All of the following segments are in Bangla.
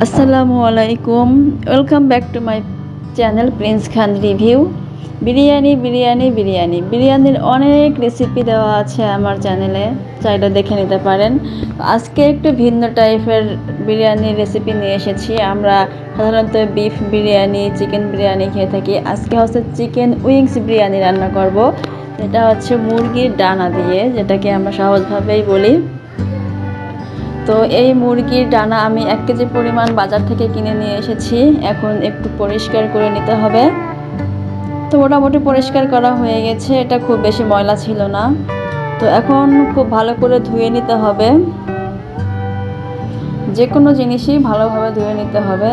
আসসালামু আলাইকুম, welcome back to my channel Prince Khan review. বিরিয়ানির অনেক রেসিপি দেওয়া আছে আমার চ্যানেলে, চাইলে দেখে নিতে পারেন। আজকে একটু ভিন্ন টাইপের বিরিয়ানির রেসিপি নিয়ে এসেছি। আমরা সাধারণত বিফ বিরিয়ানি, চিকেন বিরিয়ানি খেয়ে থাকি। আজকে হচ্ছে চিকেন উইংস বিরিয়ানি রান্না করব। এটা হচ্ছে মুরগির ডানা দিয়ে, যেটাকে আমরা সহজভাবেই বলি। তো এই মুরগির ডানা আমি 1 কেজি পরিমাণ বাজার থেকে কিনে নিয়ে এসেছি। এখন একটু পরিষ্কার করে নিতে হবে। তো মোটামুটি পরিষ্কার করা হয়ে গেছে, এটা খুব বেশি ময়লা ছিল না। তো এখন খুব ভালো করে ধুয়ে নিতে হবে। যে কোনো জিনিসই ভালোভাবে ধুয়ে নিতে হবে।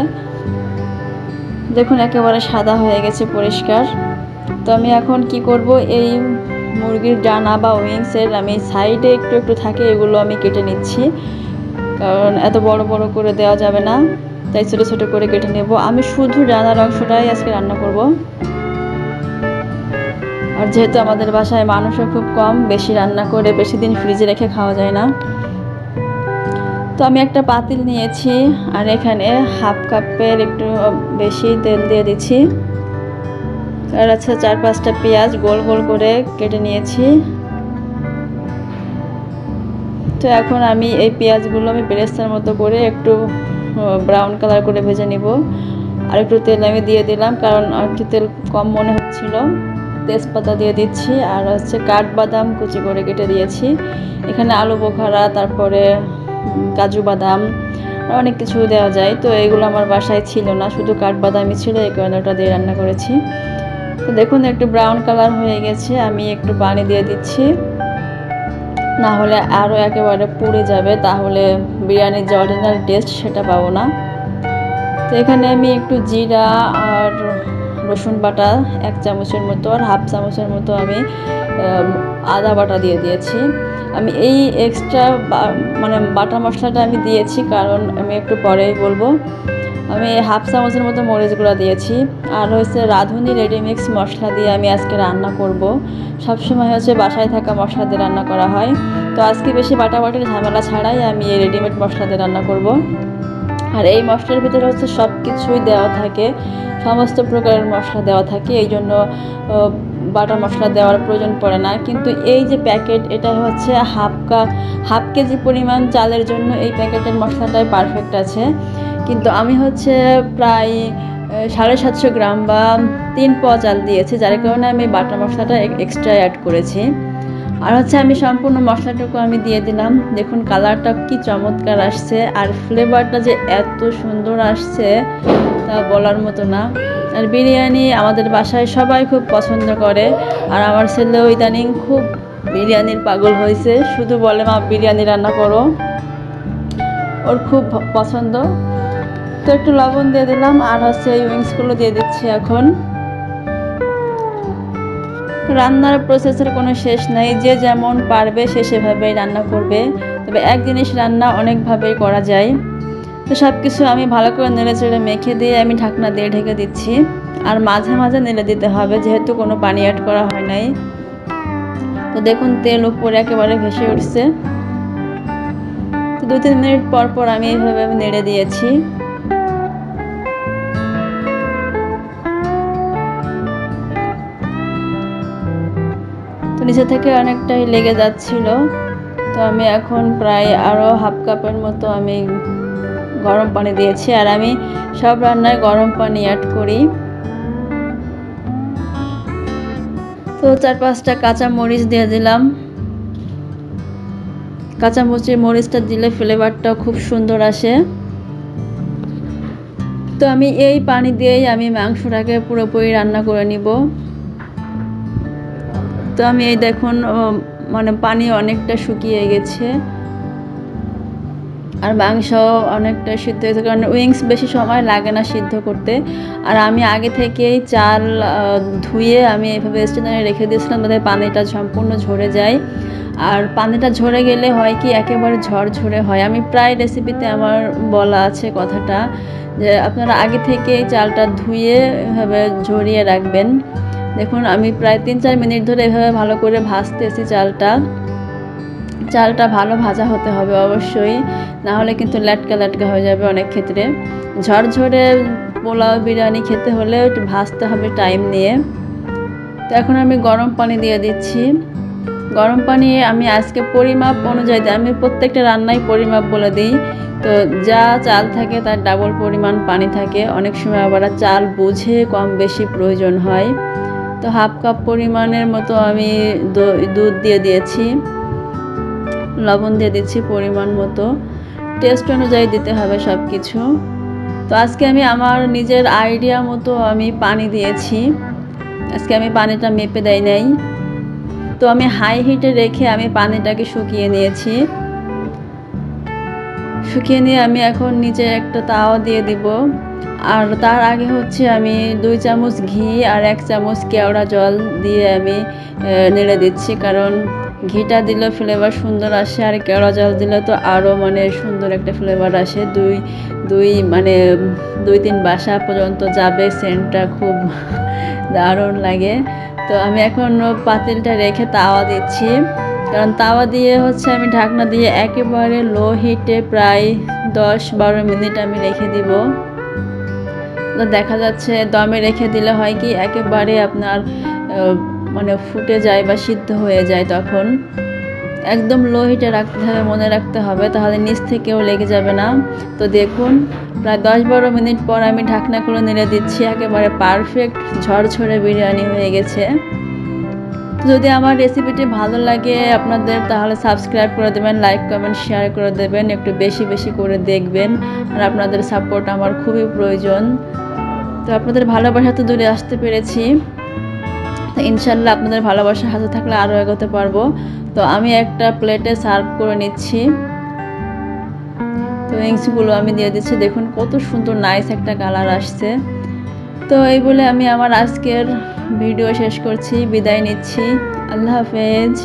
দেখুন একেবারে সাদা হয়ে গেছে, পরিষ্কার। তো আমি এখন কি করব, এই মুরগির ডানা বা উইংসের আমি সাইডে একটু থাকে, এগুলো আমি কেটে নিচ্ছি, কারণ এত বড় বড় করে দেওয়া যাবে না, তাই ছোট ছোট করে কেটে নেব। আমি শুধু ডানার অংশটাই আজকে রান্না করব। আর যেহেতু আমাদের বাসায় মানুষও খুব কম, বেশি রান্না করে বেশি দিন ফ্রিজে রেখে খাওয়া যায় না। তো আমি একটা পাতিল নিয়েছি, আর এখানে হাফ কাপের একটু বেশি তেল দিয়ে দিচ্ছি। আর আছে 4-5টা পেঁয়াজ গোল গোল করে কেটে নিয়েছি। তো এখন আমি এই পেঁয়াজগুলো আমি বেরেস্তার মতো করে একটু ব্রাউন কালার করে ভেজে নিব। আর একটু তেল আমি দিয়ে দিলাম, কারণ একটু তেল কম মনে হচ্ছিল। তেজপাতা দিয়ে দিচ্ছি, আর হচ্ছে কাঠবাদাম কুচি করে কেটে দিয়েছি। এখানে আলু বোখারা, তারপরে কাজু বাদাম, অনেক কিছু দেওয়া যায়। তো এগুলো আমার বাসায় ছিল না, শুধু কাঠবাদামই ছিল, এই কারণে ওটা দিয়ে রান্না করেছি। তো দেখুন একটু ব্রাউন কালার হয়ে গেছে, আমি একটু পানি দিয়ে দিচ্ছি, না হলে আরও একেবারে পুড়ে যাবে, তাহলে বিরিয়ানির যে অরিজিনাল টেস্ট সেটা পাবো না। তো এখানে আমি একটু জিরা আর রসুন বাটা 1 চামচের মতো, আর হাফ চামচের মতো আমি আদা বাটা দিয়ে দিয়েছি। আমি এই এক্সট্রা বাটা মশলাটা আমি দিয়েছি, কারণ আমি একটু পরেই বলবো। আমি হাফ চামচের মতো মরিচ গুঁড়া দিয়েছি, আর হচ্ছে রাঁধুনি রেডিমিক্স মশলা দিয়ে আমি আজকে রান্না করব। সবসময় হচ্ছে বাসায় থাকা মশলা দিয়ে রান্না করা হয়, তো আজকে বেশি বাটাবাটির ঝামেলা ছাড়াই আমি এই রেডিমেড মশলা দিয়ে রান্না করব। আর এই মশলার ভিতরে হচ্ছে সব কিছুই দেওয়া থাকে, সমস্ত প্রকারের মশলা দেওয়া থাকে, এই জন্য বাটা মশলা দেওয়ার প্রয়োজন পড়ে না। কিন্তু এই যে প্যাকেট, এটা হচ্ছে হাফ কেজি পরিমাণ চালের জন্য এই প্যাকেটের মশলাটাই পারফেক্ট আছে। কিন্তু আমি হচ্ছে প্রায় 750 গ্রাম বা 3 পোয়া চাল দিয়েছি, যার কারণে আমি বাটা মশলাটা এক্সট্রা অ্যাড করেছি। আর হচ্ছে আমি সম্পূর্ণ মশলাটুকু আমি দিয়ে দিলাম। দেখুন কালারটা কি চমৎকার আসছে, আর ফ্লেভারটা যে এত সুন্দর আসছে তা বলার মতো না। আর বিরিয়ানি আমাদের বাসায় সবাই খুব পছন্দ করে, আর আমার ছেলেও ইদানিং খুব বিরিয়ানির পাগল হয়েছে, শুধু বলে মা বিরিয়ানি রান্না করো, ওর খুব পছন্দ। তো একটু লবণ দিয়ে দিলাম, আর হচ্ছে এই উইংসগুলো দিয়ে দিচ্ছি। এখন রান্নার প্রসেসের কোনো শেষ নাই, যে যেমন পারবে সে সেভাবেই রান্না করবে। তবে এক জিনিস রান্না অনেকভাবেই করা যায়। তো সব কিছু আমি ভালো করে নেড়ে চেড়ে মেখে দিয়ে আমি ঢাকনা দিয়ে ঢেকে দিচ্ছি। আর মাঝে মাঝে নেড়ে দিতে হবে, যেহেতু কোনো পানি অ্যাড করা হয় নাই। তো দেখুন তেল উপরে একেবারে ভেসে উঠছে। তো 2-3 মিনিট পর পর আমি এইভাবে নেড়ে দিয়েছি। তো নিচে থেকে অনেকটাই লেগে যাচ্ছিল। তো আমি এখন প্রায় আরও হাফ কাপের মতো আমি গরম পানি দিয়েছি, আর আমি সব রান্নায় গরম পানি অ্যাড করি। তো 4-5টা কাঁচা মরিচ দিয়ে দিলাম। কাঁচা মরিচটা দিলে ফ্লেভারটা খুব সুন্দর আসে। তো আমি এই পানি দিয়েই আমি মাংসটাকে পুরোপুরি রান্না করে নিব। তো আমি এই দেখুন পানি অনেকটা শুকিয়ে গেছে, আর মাংস অনেকটা সিদ্ধ হয়েছে, কারণ উইংস বেশি সময় লাগে না সিদ্ধ করতে। আর আমি আগে থেকেই চাল ধুয়ে আমি এভাবে স্ট্যান্ডে রেখে দিয়েছিলাম, যাতে পানিটা সম্পূর্ণ ঝরে যায়। আর পানিটা ঝরে গেলে হয় কি, একেবারে ঝরঝরে হয়। আমি প্রায় রেসিপিতে আমার বলা আছে কথাটা, যে আপনারা আগে থেকেই চালটা ধুয়ে এভাবে ঝরিয়ে রাখবেন। দেখুন আমি প্রায় 3-4 মিনিট ধরে এভাবে ভালো করে ভাজতেছি চালটা। চালটা ভালো ভাজা হতে হবে অবশ্যই, না হলে কিন্তু ল্যাটকা ল্যাটকা হয়ে যাবে অনেক ক্ষেত্রে। ঝরঝরে পোলাও বিরিয়ানি খেতে হলে একটু ভাজতে হবে টাইম নিয়ে। তো এখন আমি গরম পানি দিয়ে দিচ্ছি। গরম পানি আমি আজকে পরিমাপ অনুযায়ী দিই, আমি প্রত্যেকটা রান্নায় পরিমাপ বলে দিই। তো যা চাল থাকে তার ডাবল পরিমাণ পানি থাকে, অনেক সময় আবার চাল বুঝে কম বেশি প্রয়োজন হয়। তো হাফ কাপ পরিমাণের মতো আমি দুধ দিয়ে দিয়েছি, লবণ দিয়ে দিচ্ছি পরিমাণ মতো, টেস্ট অনুযায়ী দিতে হবে সব কিছু। তো আজকে আমি আমার নিজের আইডিয়া মতো আমি পানি দিয়েছি, আজকে আমি পানিটা মেপে দেই নাই। তো আমি হাই হিটে রেখে আমি পানিটাকে শুকিয়ে নিয়েছি। শুকিয়ে নিয়ে আমি এখন নিচে একটা তাওয়া দিয়ে দিব। আর তার আগে হচ্ছে আমি 2 চামচ ঘি আর 1 চামচ কেওড়া জল দিয়ে আমি নেড়ে দিচ্ছি, কারণ ঘিটা দিলে ফ্লেভার সুন্দর আসে, আর কেওড়া জল দিলে তো আরও মানে সুন্দর একটা ফ্লেভার আসে। মানে 2-3 বাসা পর্যন্ত যাবে, সেন্টটা খুব দারুণ লাগে। তো আমি এখন পাতিলটা রেখে তাওয়া দিচ্ছি, কারণ তাওয়া দিয়ে হচ্ছে আমি ঢাকনা দিয়ে একেবারে লো হিটে প্রায় 10-12 মিনিট আমি রেখে দিব। তো দেখা যাচ্ছে দমে রেখে দিলে হয় কি একেবারে আপনার মানে ফুটে যায় বা সিদ্ধ হয়ে যায়, তখন একদম লো হিটে রাখতে হবে, মনে রাখতে হবে, তাহলে নিচ থেকেও লেগে যাবে না। তো দেখুন প্রায় 10-12 মিনিট পর আমি ঢাকনা খুলে নেড়ে দিচ্ছি, একেবারে পারফেক্ট ঝরঝরে বিরিয়ানি হয়ে গেছে। যদি আমার রেসিপিটি ভালো লাগে আপনাদের, তাহলে সাবস্ক্রাইব করে দেবেন, লাইক কমেন্ট শেয়ার করে দেবেন, একটু বেশি বেশি করে দেখবেন। আর আপনাদের সাপোর্ট আমার খুবই প্রয়োজন। তো আপনাদের ভালোবাসা তো দূরে আসতে পেরেছি, তো ইনশাল্লাহ আপনাদের ভালোবাসার হাতে থাকলে আরও এগোতে পারবো। তো আমি একটা প্লেটে সার্ভ করে নিচ্ছি। তো উইংসগুলো আমি দিয়ে দিচ্ছি, দেখুন কত সুন্দর নাইস একটা কালার আসছে। তো এই বলে আমি আমার আজকের ভিডিও শেষ করছি, বিদায় নিচ্ছি। আল্লাহ হাফেজ।